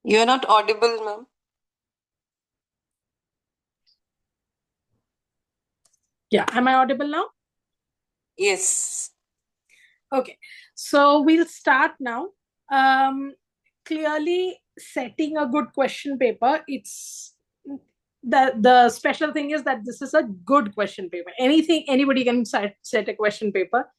You're not audible, ma'am. Yeah, am I audible now? Yes. Okay, so we'll start now. Clearly, setting a good question paper, it's the special thing is that this is a good question paper. Anybody can set a question paper.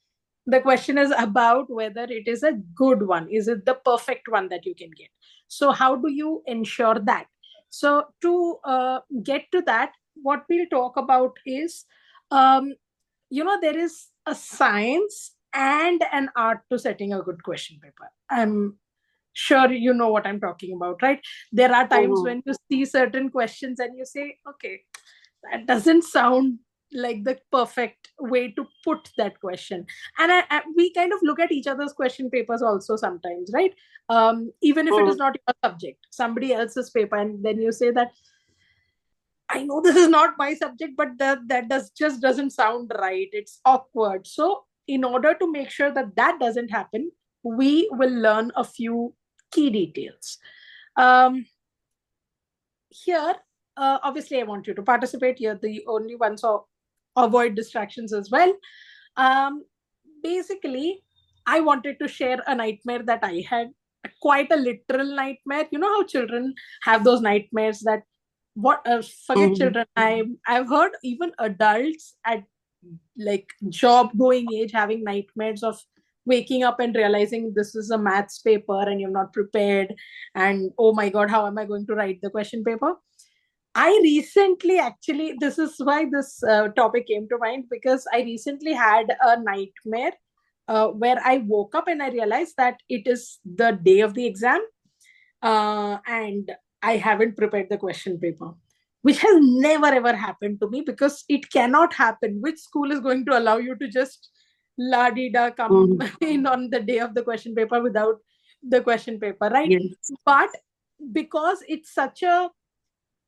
The question is about whether it is a good one. Is it the perfect one that you can get? So how do you ensure that? So to get to that, what we'll talk about is um, there is a science and an art to setting a good question paper. I'm sure you know what I'm talking about, right? There are times Mhm. when you see certain questions and you say, okay, that doesn't sound like the perfect way to put that question. And we kind of look at each other's question papers also sometimes, right? Even if it is Mm. not your subject, somebody else's paper, and then you say that I know this is not my subject, but that just doesn't sound right. It's awkward. So, in order to make sure that that doesn't happen, we will learn a few key details. Um, Here, obviously, I want you to participate. You're the only one, so avoid distractions as well. Um, Basically, I wanted to share a nightmare that I had, quite a literal nightmare. You know how children have those nightmares that what forget Mhm. children. I've heard even adults at like job going age having nightmares of waking up and realizing this is a maths paper and you're not prepared, and oh my god, how am I going to write the question paper? I recently, actually, this is why this topic came to mind, because I recently had a nightmare where I woke up and I realized that it is the day of the exam, and I haven't prepared the question paper, which has never ever happened to me because it cannot happen. Which school is going to allow you to just la di da come Mhm. in on the day of the question paper without the question paper, right? Yes. But because it's such a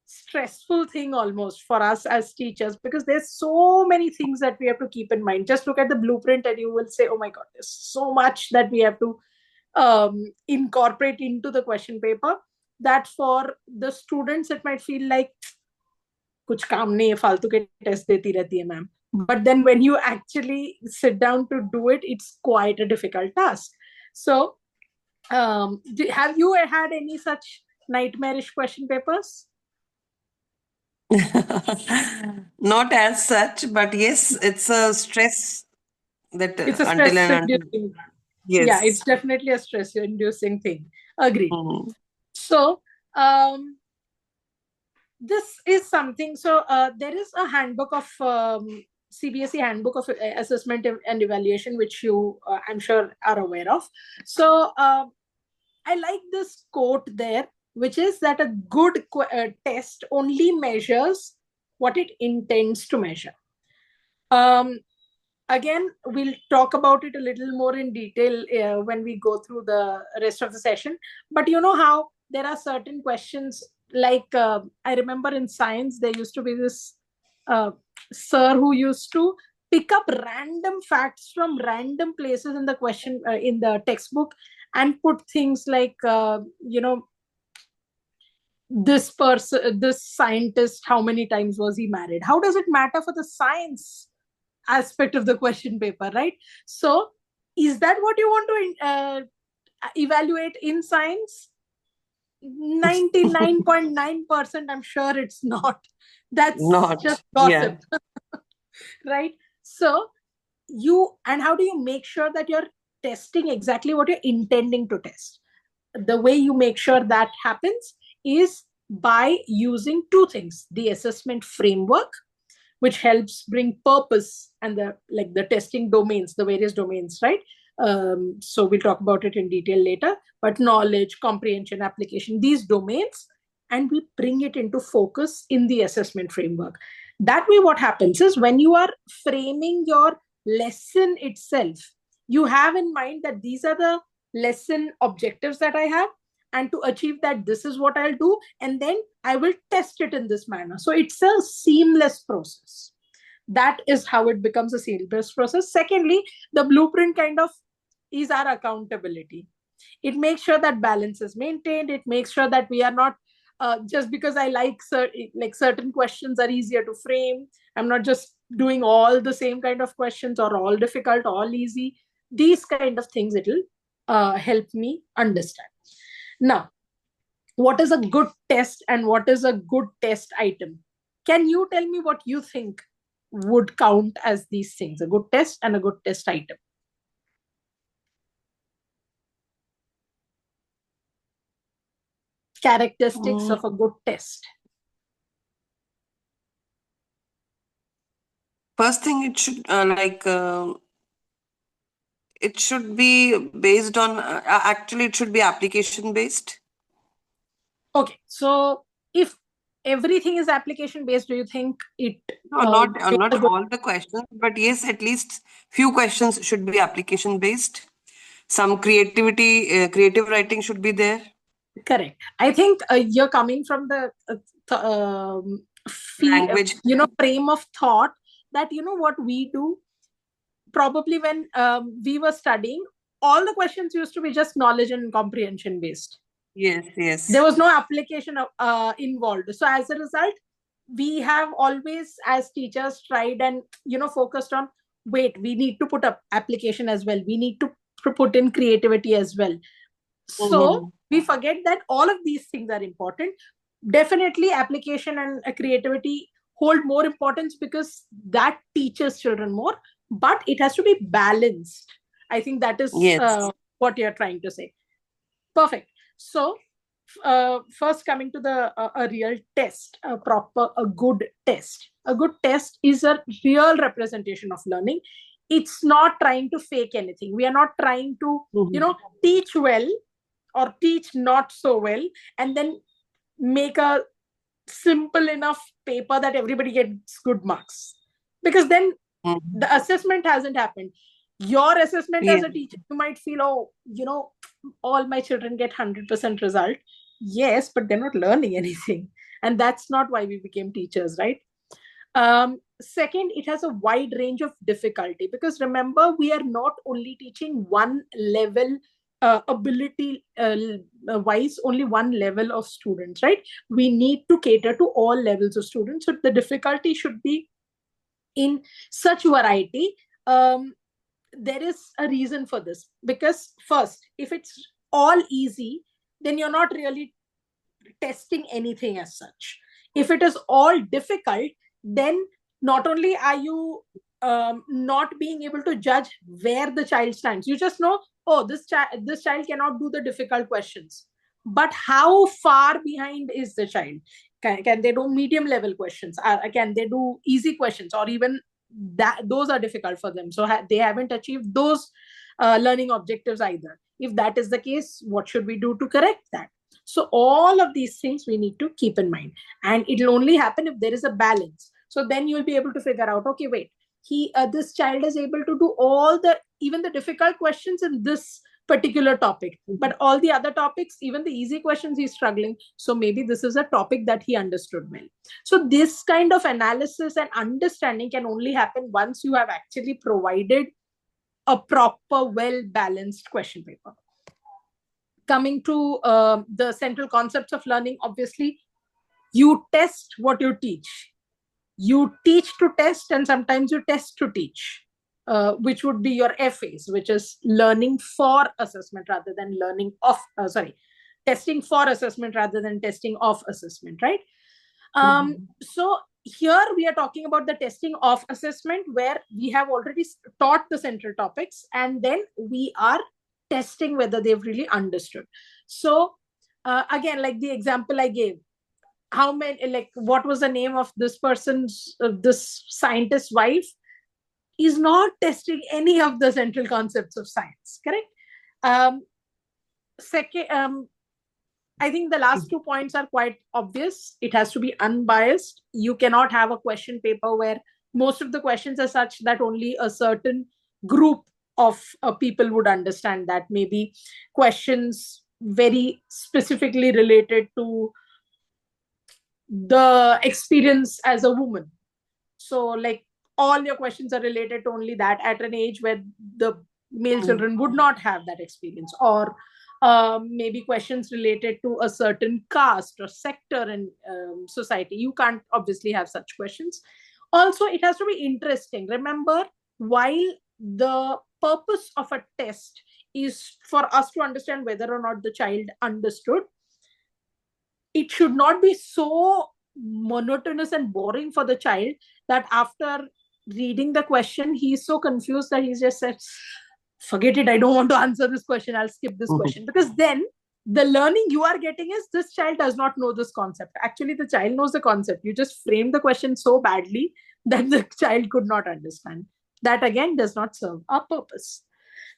stressful thing almost for us as teachers, because there's so many things that we have to keep in mind. Just look at the blueprint and you will say, oh my god, there's so much that we have to incorporate into the question paper, that for the students it might feel like कुछ काम नहीं है फालतू के test देती रहती है ma'am, but then when you actually sit down to do it, it's quite a difficult task. So have you had any such nightmarish question papers? Not as such, but yes, it's a stress that It's a until stress and until. inducing. Yeah, it's Yes. definitely a stress inducing thing. Agreed. Mhm. So this is something. So there is a handbook of CBSE handbook of assessment and evaluation, which you I'm sure are aware of. So I like this quote there, which is that a good test only measures what it intends to measure. um, Again, we'll talk about it a little more in detail when we go through the rest of the session. But you know how there are certain questions, like I remember in science there used to be this uh, sir who used to pick up random facts from random places in the question in the textbook, and put things like this person, this scientist, how many times was he married? How does it matter for the science aspect of the question paper, right? So, is that what you want to evaluate in science? 99.9%, I'm sure it's not. That's Not. just Yeah. gossip, right? So, and how do you make sure that you're testing exactly what you're intending to test? The way you make sure that happens is by using two things: the assessment framework, which helps bring purpose, and the testing domains, the various domains, right? So we'll talk about it in detail later, but knowledge, comprehension, application, these domains, and we bring it into focus in the assessment framework. That way what happens is, when you are framing your lesson itself, you have in mind that these are the lesson objectives that I have, and to achieve that, this is what I'll do, and then I will test it in this manner. So it's a seamless process. That is how it becomes a seamless process. Secondly, the blueprint kind of is our accountability. It makes sure that balance is maintained. It makes sure that we are not just because I like certain questions are easier to frame. I'm not just doing all the same kind of questions or all difficult, all easy. These kind of things it'll help me understand. Now, what is a good test and what is a good test item? Can you tell me what you think would count as these things, a good test and a good test item? Characteristics of a good test. First thing, it should be based on, actually, it should be application based. Okay, so if everything is application based, do you think it? No, not all the questions, but yes, at least few questions should be application based. Some creative writing should be there. Correct. I think you're coming from the Language. frame of thought that what we do. Probably when we were studying, all the questions used to be just knowledge and comprehension based. Yes. There was no application involved. So as a result, we have always, as teachers, tried and focused on, wait, we need to put up application as well. We need to put in creativity as well. So we forget that all of these things are important. Definitely application and creativity hold more importance because that teaches children more, but it has to be balanced. I think that is what you're trying to say. Perfect. So first, coming to the a real test, a good test. A good test is a real representation of learning. It's not trying to fake anything. We are not trying to teach well or teach not so well and then make a simple enough paper that everybody gets good marks, because then the assessment hasn't happened. Your assessment as a teacher, you might feel, all my children get 100% result. Yes, but they're not learning anything, and that's not why we became teachers, right? Second, it has a wide range of difficulty, because remember, we are not only teaching one level ability wise, only one level of students, right? We need to cater to all levels of students, so the difficulty should be in such variety. There is a reason for this, because first, if it's all easy, then you're not really testing anything as such. If it is all difficult, then not only are you not being able to judge where the child stands, you just know, this child cannot do the difficult questions, but how far behind is the child? Can they do medium level questions? Can they do easy questions, or even that those are difficult for them, so they haven't achieved those learning objectives either? If that is the case, what should we do to correct that? So all of these things we need to keep in mind, and it'll only happen if there is a balance. So then you'll be able to figure out, okay, wait, this child is able to do even the difficult questions in this particular topic, but all the other topics, even the easy questions, he's struggling. So maybe this is a topic that he understood well. So this kind of analysis and understanding can only happen once you have actually provided a proper, well-balanced question paper. Coming to the central concepts of learning, obviously, you test what you teach. You teach to test, and sometimes you test to teach, which would be your FAs, which is learning for assessment rather than testing for assessment rather than testing of assessment, right? So here we are talking about the testing of assessment, where we have already taught the central topics, and then we are testing whether they've really understood. So again, like the example I gave, what was the name of this person's, this scientist's wife, is not testing any of the central concepts of science, correct? Second, I think the last 2 points are quite obvious. It has to be unbiased. You cannot have a question paper where most of the questions are such that only a certain group of people would understand that. Maybe questions very specifically related to the experience as a woman. So like all your questions are related to only that at an age where the male children would not have that experience, or maybe questions related to a certain caste or sector in society. You can't obviously have such questions. Also, it has to be interesting. Remember, while the purpose of a test is for us to understand whether or not the child understood, it should not be so monotonous and boring for the child that after reading the question, he's so confused that he's just said, forget it, I don't want to answer this question, I'll skip this question. Because then the learning you are getting is this child does not know this concept. Actually, the child knows the concept. You just framed the question so badly that the child could not understand. That again does not serve our purpose.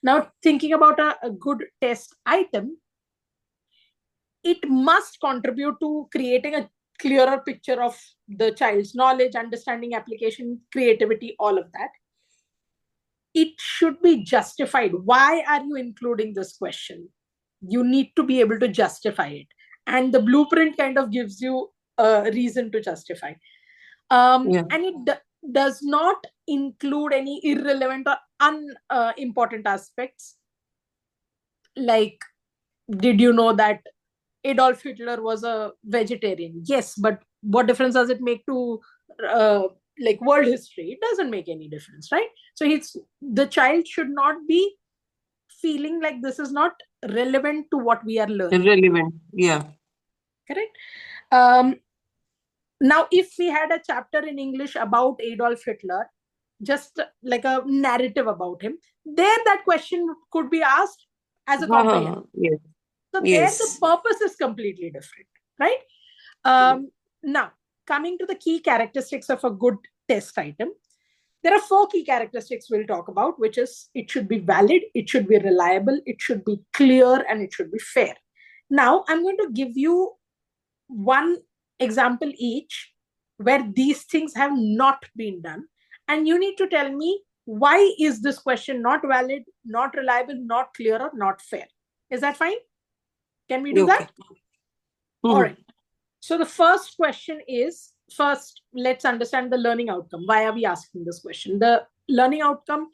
Now, thinking about a good test item, it must contribute to creating a clearer picture of the child's knowledge, understanding, application, creativity, all of that. It should be justified. Why are you including this question? You need to be able to justify it. And the blueprint kind of gives you a reason to justify. And it does not include any irrelevant or unimportant aspects. Like, did you know that Adolf Hitler was a vegetarian? Yes, but what difference does it make to like world history? It doesn't make any difference, right? So the child should not be feeling like this is not relevant to what we are learning. Irrelevant, yeah. Correct. Now, if we had a chapter in English about Adolf Hitler, just like a narrative about him, there that question could be asked as a comprehension. Yes. So there the purpose is completely different, right? Now, coming to the key characteristics of a good test item, there are 4 key characteristics we'll talk about, which is it should be valid, it should be reliable, it should be clear, and it should be fair. Now, I'm going to give you one example each where these things have not been done. And you need to tell me, why is this question not valid, not reliable, not clear, or not fair? Is that fine? Can we do that? All right. So the first question is, first, let's understand the learning outcome. Why are we asking this question? The learning outcome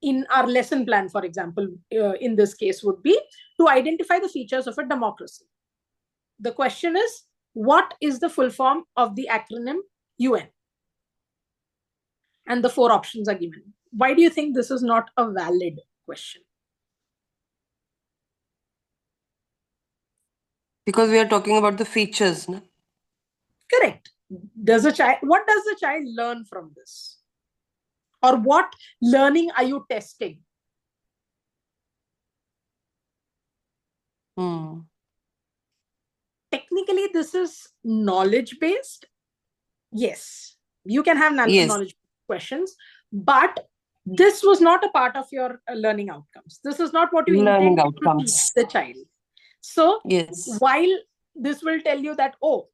in our lesson plan, for example, in this case would be to identify the features of a democracy. The question is, what is the full form of the acronym UN? And the 4 options are given. Why do you think this is not a valid question? Because we are talking about the features, no? Correct. What does the child learn from this? Or what learning are you testing? Technically, this is knowledge-based. Yes, you can have knowledge questions, but this was not a part of your learning outcomes. This is not what you intended to teach the child. So while this will tell you that, oh,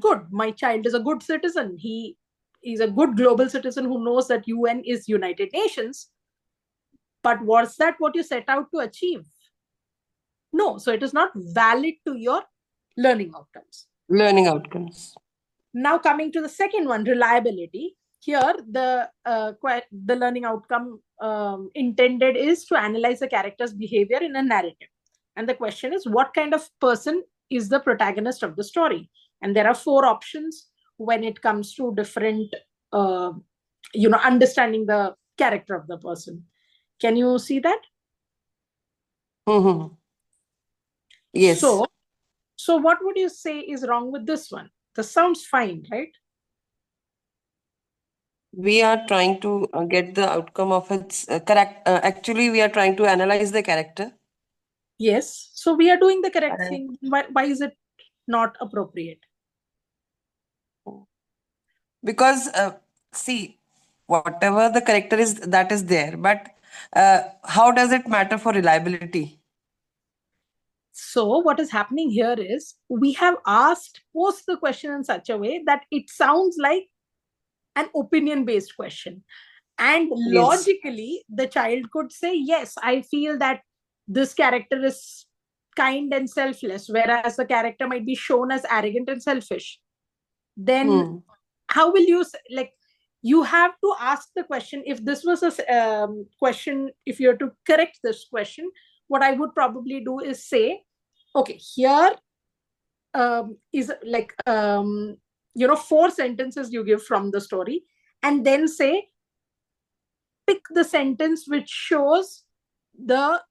good, my child is a good citizen, he is a good global citizen who knows that UN is United Nations, but was that what you set out to achieve? No, so it is not valid to your learning outcomes. Now coming to the second one, reliability. Here, the learning outcome intended is to analyze the character's behavior in a narrative. And the question is, what kind of person is the protagonist of the story? And there are 4 options when it comes to different, understanding the character of the person. Can you see that? Yes. So what would you say is wrong with this one? This sounds fine, right? We are trying to get the outcome of its correct. Actually, we are trying to analyze the character. Yes. So we are doing the correct thing. Why is it not appropriate? Because, see, whatever the character is, that is there. But how does it matter for reliability? So what is happening here is we have posed the question in such a way that it sounds like an opinion-based question. And logically, the child could say, yes, I feel that this character is kind and selfless, whereas the character might be shown as arrogant and selfish. Then how will you, you have to ask the question, if this was a question, if you were to correct this question, what I would probably do is say, okay, here is like, 4 sentences you give from the story, and then say, pick the sentence which shows the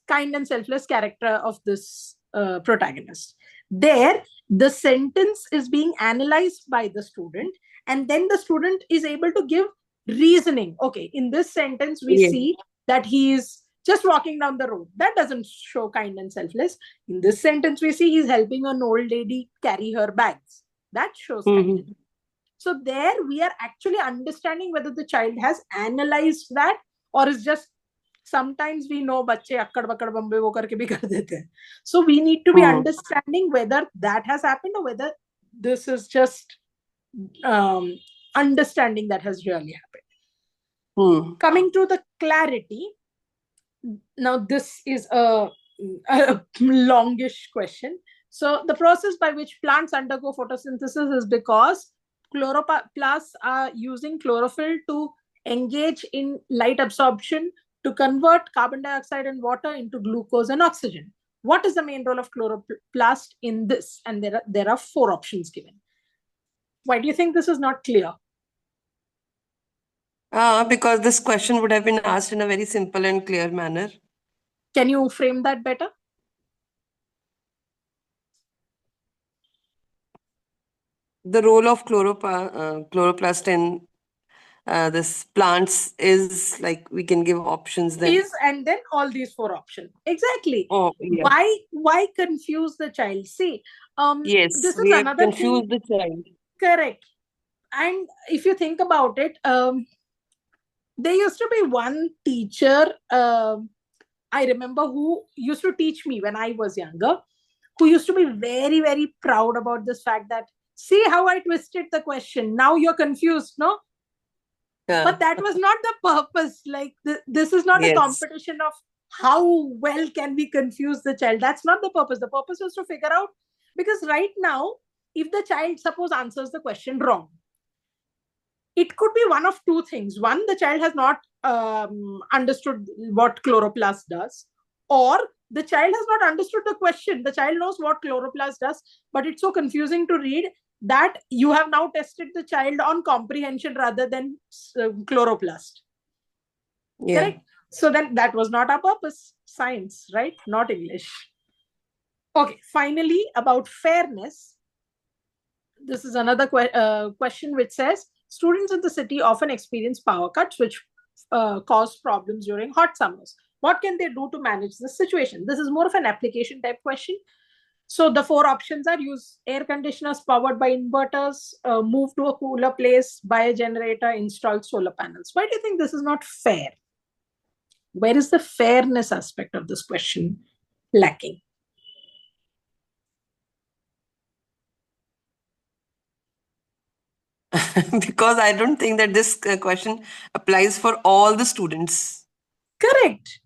kind and selfless character of this protagonist. There, the sentence is being analyzed by the student, and then the student is able to give reasoning. Okay, in this sentence, we Yes. see that he is just walking down the road. That doesn't show kind and selfless. In this sentence, we see he's helping an old lady carry her bags. That shows kindness. Mhm. So there we are actually understanding whether the child has analyzed that, or is just, sometimes we know बच्चे अक्कड़ बक्कड़ बम्बे वो करके भी कर देते हैं. So we need to be Hmm. understanding whether that has happened or whether this is just understanding that has really happened. Hmm. Coming to the clarity, now this is a longish question. So the process by which plants undergo photosynthesis is because chloroplasts are using chlorophyll to engage in light absorption to convert carbon dioxide and water into glucose and oxygen. What is the main role of chloroplast in this? And there are 4 options given. Why do you think this is not clear? Because this question would have been asked in a very simple and clear manner. Can you frame that better? The role of chloroplast in this plants is like, we can give options then. Is, and then all these 4 options. Exactly. Oh, yeah. Why confuse the child? See, Yes, this is we have another thing. confused the child. Correct. And if you think about it, there used to be one teacher, I remember, who used to teach me when I was younger, who used to be very, very proud about this fact that, see how I twisted the question. Now you're confused, no? Yeah. But that was not the purpose. Like, this is not a Yes. competition of how well can we confuse the child. That's not the purpose. The purpose was to figure out, because right now, if the child, suppose, answers the question wrong, it could be one of 2 things. One, the child has not understood what chloroplast does, or the child has not understood the question. The child knows what chloroplast does, but it's so confusing to read that you have now tested the child on comprehension rather than chloroplast. Yeah. Correct? So then that was not our purpose. Science, right? Not English. Okay, finally, about fairness. This is another question which says, students in the city often experience power cuts, which cause problems during hot summers. What can they do to manage this situation? This is more of an application type question. So the 4 options are: use air conditioners powered by inverters, move to a cooler place, buy a generator, install solar panels. Why do you think this is not fair? Where is the fairness aspect of this question lacking? Because I don't think that this question applies for all the students. Correct.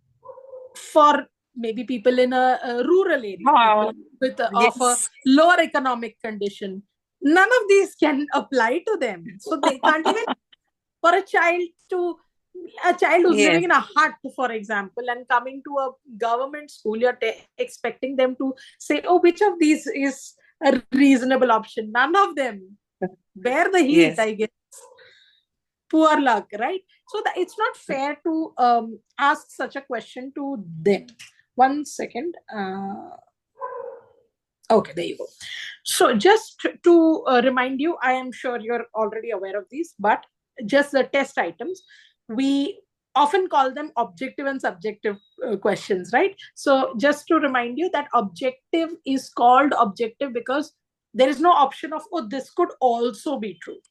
For maybe people in a rural area, people with of a lower economic condition, none of these can apply to them. So they can't even, for a child who's Yes. living in a hut, for example, and coming to a government school, you're expecting them to say, oh, which of these is a reasonable option? None of them. Bear the heat, Yes. I guess. Poor luck, right? So it's not fair to ask such a question to them. 1 second. Okay, there you go. So just to remind you, I am sure you're already aware of these, but just the test items, we often call them objective and subjective questions, right? So just to remind you that objective is called objective because there is no option of, oh, this could also be true.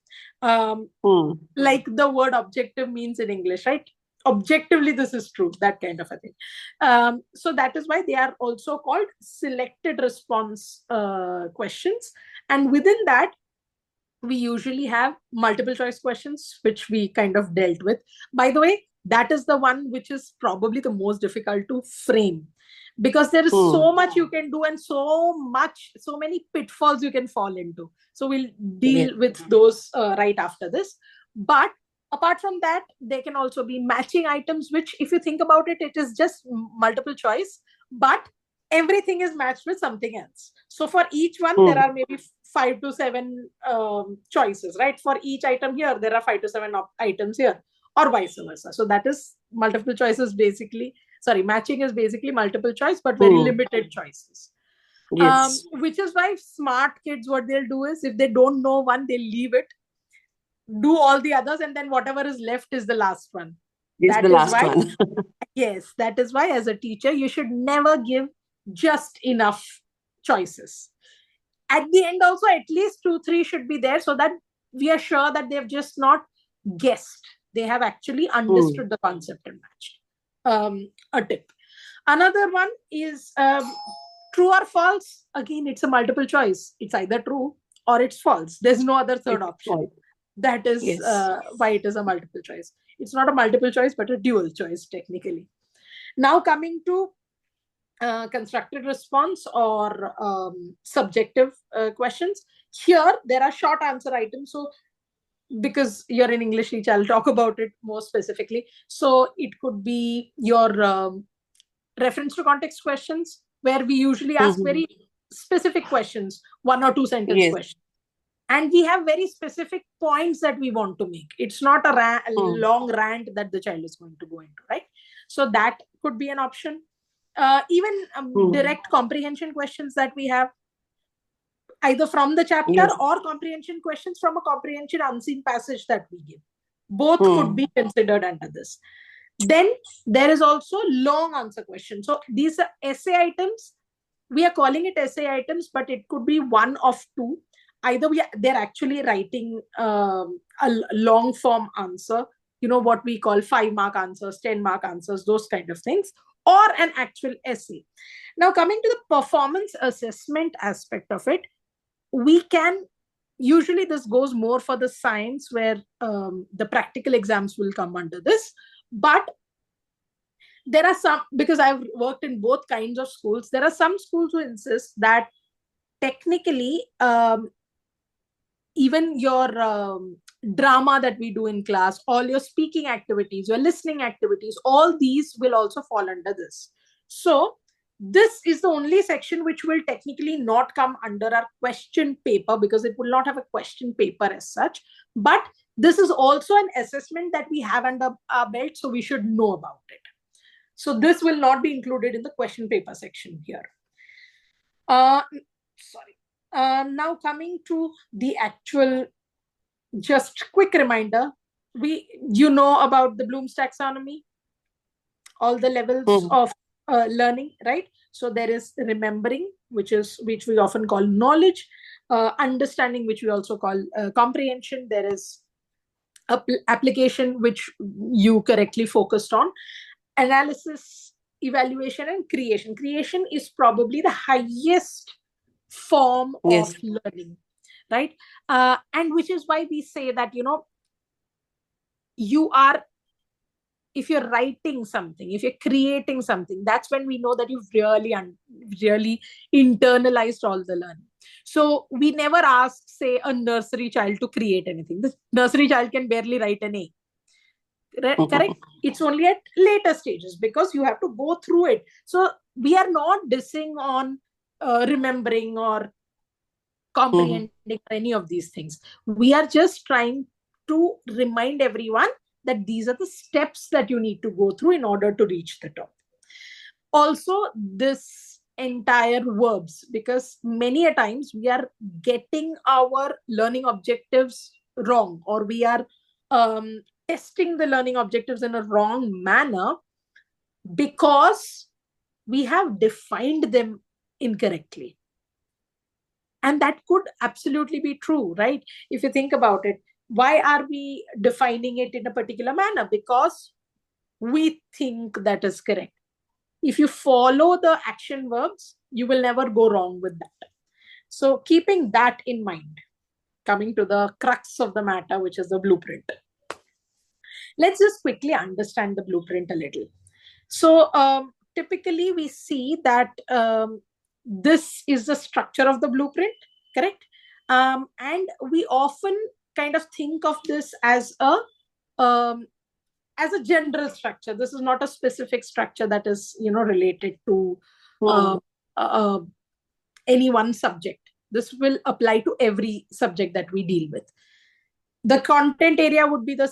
Like the word objective means in English, right? Objectively, this is true, that kind of a thing. So that is why they are also called selected response questions. And within that, we usually have multiple choice questions, which we kind of dealt with. By the way, that is the one which is probably the most difficult to frame, because there is so much you can do and so many pitfalls you can fall into. So we'll deal with those right after this. But apart from that, there can also be matching items, which if you think about it, it is just multiple choice. But everything is matched with something else. So for each one, there are maybe 5 to 7 choices, right? For each item here, there are 5 to 7 items here, or vice versa. So that is multiple choices basically. Sorry, matching is basically multiple choice, but very limited choices. Yes. Which is why smart kids, what they'll do is, if they don't know one, they'll leave it, do all the others, and then whatever is left is the last one. It's That the is last why, one. yes, that is why as a teacher, you should never give just enough choices. At the end also, at least 2, 3 should be there, so that we are sure that they've just not guessed. They have actually understood the concept and matched. A tip. Another one is true or false. Again, it's a multiple choice. It's either true or it's false. There's no other third option. Right. That is Yes. why it is a multiple choice. It's not a multiple choice, but a dual choice technically. Now coming to constructed response or subjective questions. Here, there are short answer items. So because you're in English teacher, I'll talk about it more specifically. So it could be your reference to context questions, where we usually ask very specific questions, 1 or 2 sentence questions. And we have very specific points that we want to make. It's not a long rant that the child is going to go into, right? So that could be an option. Even direct comprehension questions that we have, either from the chapter or comprehension questions from a comprehension unseen passage that we give. Both could be considered under this. Then there is also long answer questions. So these are essay items. We are calling it essay items, but it could be one of two. Either they're actually writing a long form answer, what we call 5-mark answers, 10-mark answers, those kind of things, or an actual essay. Now coming to the performance assessment aspect of it, we can, usually this goes more for the science, where the practical exams will come under this. But there are some, because I've worked in both kinds of schools, there are some schools who insist that technically even your drama that we do in class, all your speaking activities, your listening activities, all these will also fall under this. So this is the only section which will technically not come under our question paper, because it will not have a question paper as such. But this is also an assessment that we have under our belt, so we should know about it. So this will not be included in the question paper section here. Now coming to the actual, just quick reminder, you know about the Bloom's taxonomy, all the levels of learning, right? So there is remembering, which we often call knowledge, understanding, which we also call comprehension. There is application, which you correctly focused on, analysis, evaluation, and creation. Creation is probably the highest form of learning, right? And which is why we say that, if you're writing something, if you're creating something, that's when we know that you've really internalized all the learning. So we never ask, say, a nursery child to create anything. The nursery child can barely write an A. Correct? It's only at later stages, because you have to go through it. So we are not dissing on remembering or comprehending any of these things. We are just trying to remind everyone that these are the steps that you need to go through in order to reach the top. Also, this entire verbs, because many a times we are getting our learning objectives wrong, or we are testing the learning objectives in a wrong manner because we have defined them incorrectly. And that could absolutely be true, right? If you think about it, why are we defining it in a particular manner? Because we think that is correct. If you follow the action verbs, you will never go wrong with that. So keeping that in mind, coming to the crux of the matter, which is the blueprint. Let's just quickly understand the blueprint a little. So typically we see that this is the structure of the blueprint, correct? And we often kind of think of this as a general structure. This is not a specific structure that is, related to any one subject. This will apply to every subject that we deal with. The content area would be the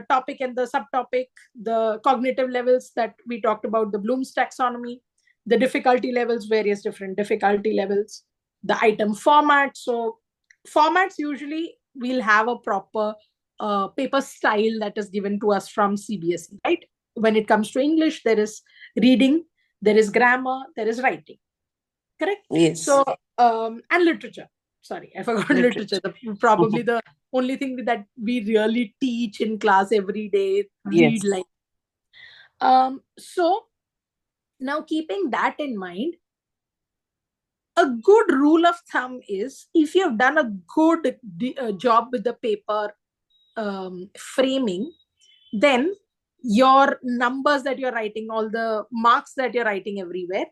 topic and the subtopic, the cognitive levels that we talked about, the Bloom's taxonomy, the difficulty levels, various different difficulty levels, the item format. So formats, usually we'll have a proper paper style that is given to us from CBSE, right? When it comes to English, there is reading, there is grammar, there is writing. Correct? Yes. So, and literature. Sorry, I forgot literature. Probably the only thing that we really teach in class every day, read Yes. like. So now, keeping that in mind, a good rule of thumb is if you have done a good job with the paper framing, then your numbers that you're writing, all the marks that you're writing everywhere,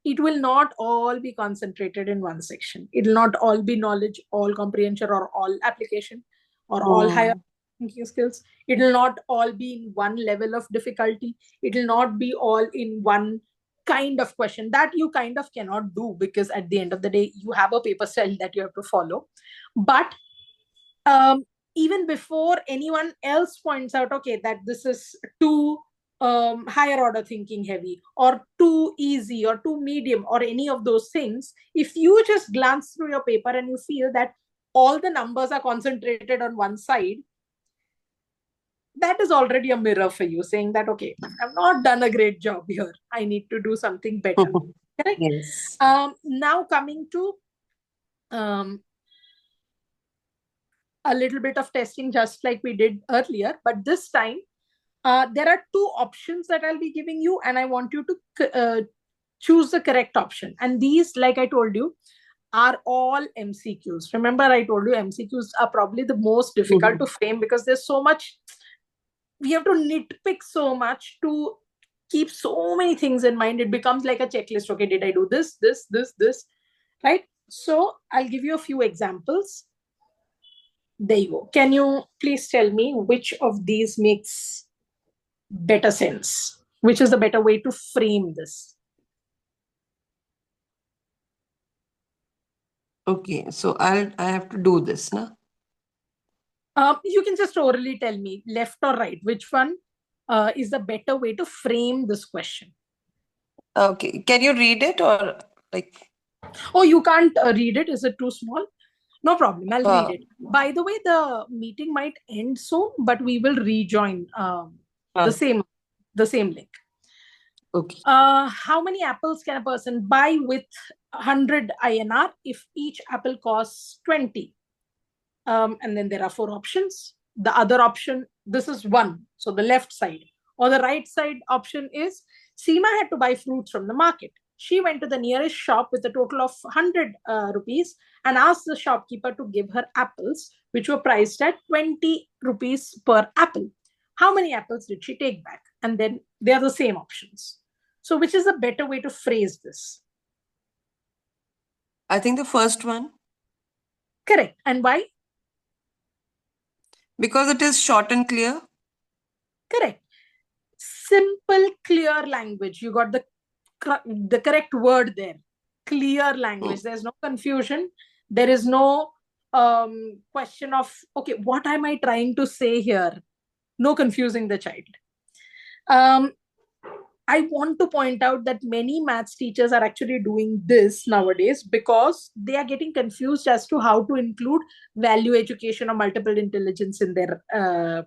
it will not all be concentrated in one section. It will not all be knowledge, all comprehension, or all application, or all higher thinking skills. It will not all be in one level of difficulty. It will not be all in one kind of question. That you kind of cannot do, because at the end of the day, you have a paper style that you have to follow. But even before anyone else points out, okay, that this is too higher order thinking heavy, or too easy, or too medium, or any of those things, if you just glance through your paper and you feel that all the numbers are concentrated on one side, that is already a mirror for you saying that, okay, I've not done a great job here. I need to do something better. Correct? Yes. Now coming to a little bit of testing, just like we did earlier, but this time there are two options that I'll be giving you, and I want you to choose the correct option. And these, like I told you, are all MCQs. Remember, I told you MCQs are probably the most difficult to frame, because there's so much, we have to nitpick so much to keep so many things in mind. It becomes like a checklist. Okay, did I do this, right? So I'll give you a few examples. There you go. Can you please tell me which of these makes better sense? Which is the better way to frame this? Okay, so I have to do this, na? You can just orally tell me, left or right, which one is the better way to frame this question? Okay, can you read it, or like? Oh, you can't read it? Is it too small? No problem, I'll read it. By the way, the meeting might end soon, but we will rejoin the same link. Okay. How many apples can a person buy with 100 INR if each apple costs 20? And then there are 4 options. The other option, this is 1, so the left side. Or the right side option is, Seema had to buy fruits from the market. She went to the nearest shop with a total of 100 rupees and asked the shopkeeper to give her apples, which were priced at 20 rupees per apple. How many apples did she take back? And then they are the same options. So which is a better way to phrase this? I think the first one. Correct. And why? Because it is short and clear. Correct. Simple, clear language. You got the correct word there. Clear language. There's no confusion. There is no question of, okay, what am I trying to say here? No confusing the child. I want to point out that many maths teachers are actually doing this nowadays because they are getting confused as to how to include value education or multiple intelligence in their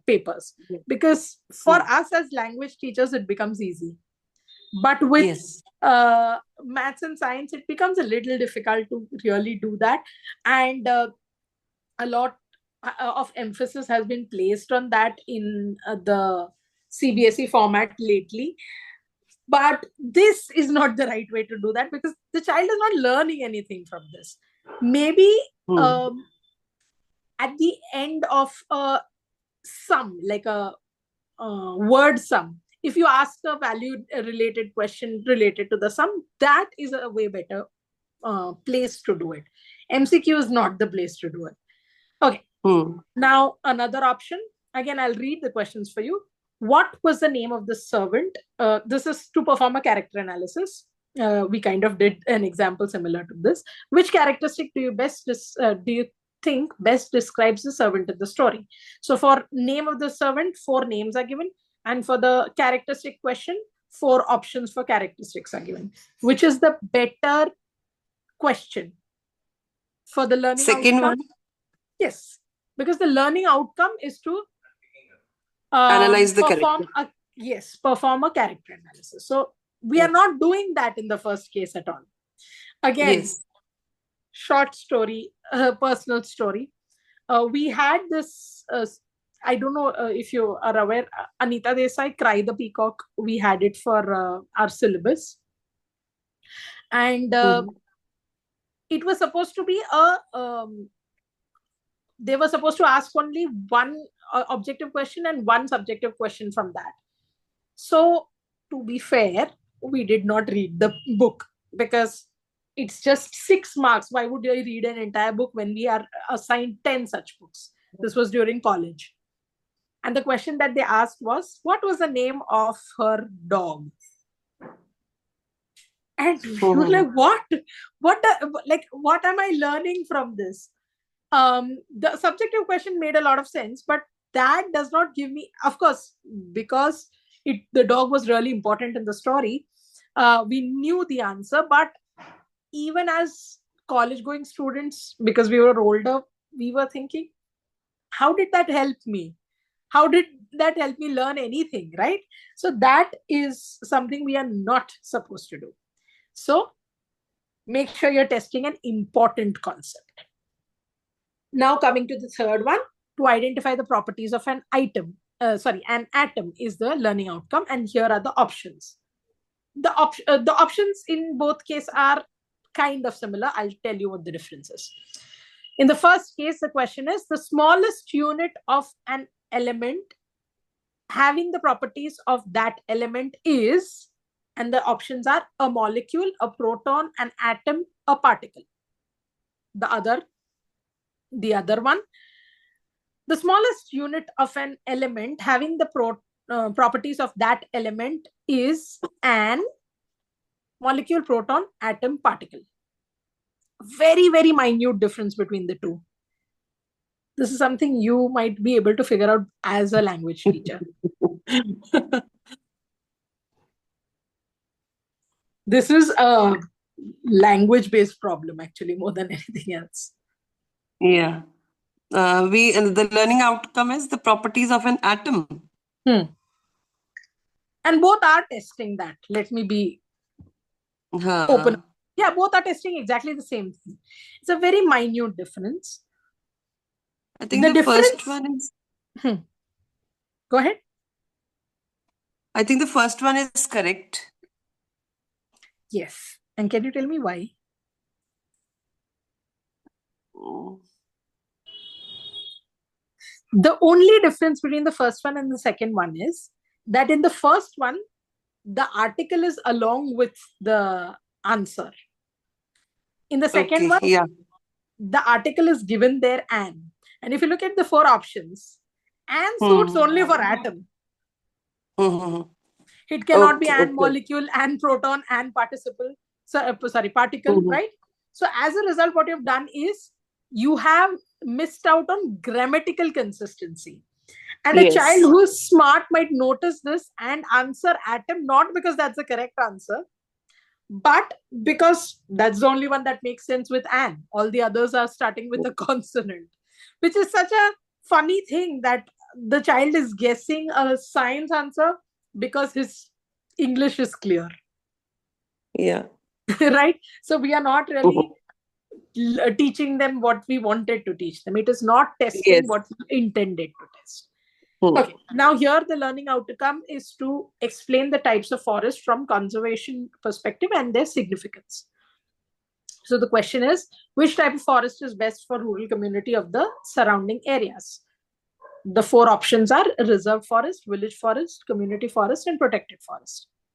papers. Because for us as language teachers, it becomes easy. But with maths and science, it becomes a little difficult to really do that. And a lot of emphasis has been placed on that in the CBSE format lately. But this is not the right way to do that, because the child is not learning anything from this. Maybe at the end of a sum, like a word sum, if you ask a value related question related to the sum, that is a way better place to do it. MCQ is not the place to do it. Okay. Now another option. Again, I'll read the questions for you. What was the name of the servant? This is to perform a character analysis. we kind of did an example similar to this. Which characteristic do you think best describes the servant in the story? So for name of the servant, 4 names are given, and for the characteristic question, 4 options for characteristics are given. Which is the better question for the learning Second outcome? one. Yes, because the learning outcome is to Analyze the perform character. perform a character analysis. So we are not doing that in the first case at all. Again, Yes. short story, personal story. We had this, I don't know if you are aware, Anita Desai, Cry the Peacock. We had it for our syllabus. And it was supposed to be they were supposed to ask only one objective question and one subjective question from that. So to be fair, we did not read the book because it's just 6 marks. Why would I read an entire book when we are assigned 10 such books? This was during college. And the question that they asked was, what was the name of her dog? And we were like, what am I learning from this? The subjective question made a lot of sense, but that does not give me, of course, because the dog was really important in the story. We knew the answer, but even as college going students, because we were older, we were thinking, how did that help me? How did that help me learn anything, right? So that is something we are not supposed to do. So make sure you're testing an important concept. Now coming to the third one, to identify the properties of an atom is the learning outcome, and here are the options. The options in both cases are kind of similar. I'll tell you what the difference is. In the first case, the question is the smallest unit of an element having the properties of that element is, and the options are a molecule, a proton, an atom, a particle. The other one, the smallest unit of an element having the properties of that element is an molecule, proton, atom, particle. Very, very minute difference between the two. This is something you might be able to figure out as a language teacher. This is a language-based problem, actually, more than anything else. Yeah. The learning outcome is the properties of an atom. And both are testing that. Let me be open. Yeah, both are testing exactly the same thing. It's a very minute difference. I think the first one is... Go ahead. I think the first one is correct. Yes. And can you tell me why? The only difference between the first one and the second one is that in the first one, the article is along with the answer. In the second one, the article is given there and. And if you look at the 4 options, and suits only for atom. It cannot be an molecule, and proton, and particle, right? So as a result, what you've done is you have missed out on grammatical consistency. And a child who's smart might notice this and answer atom, not because that's the correct answer, but because that's the only one that makes sense with an. All the others are starting with a consonant, which is such a funny thing that the child is guessing a science answer because his English is clear. Yeah. Right? So we are not really teaching them what we wanted to teach them. It is not testing what we intended to test. Okay, now here the learning outcome is to explain the types of forest from conservation perspective and their significance. So the question is, which type of forest is best for rural community of the surrounding areas? The 4 options are reserve forest, village forest, community forest, and protected forest.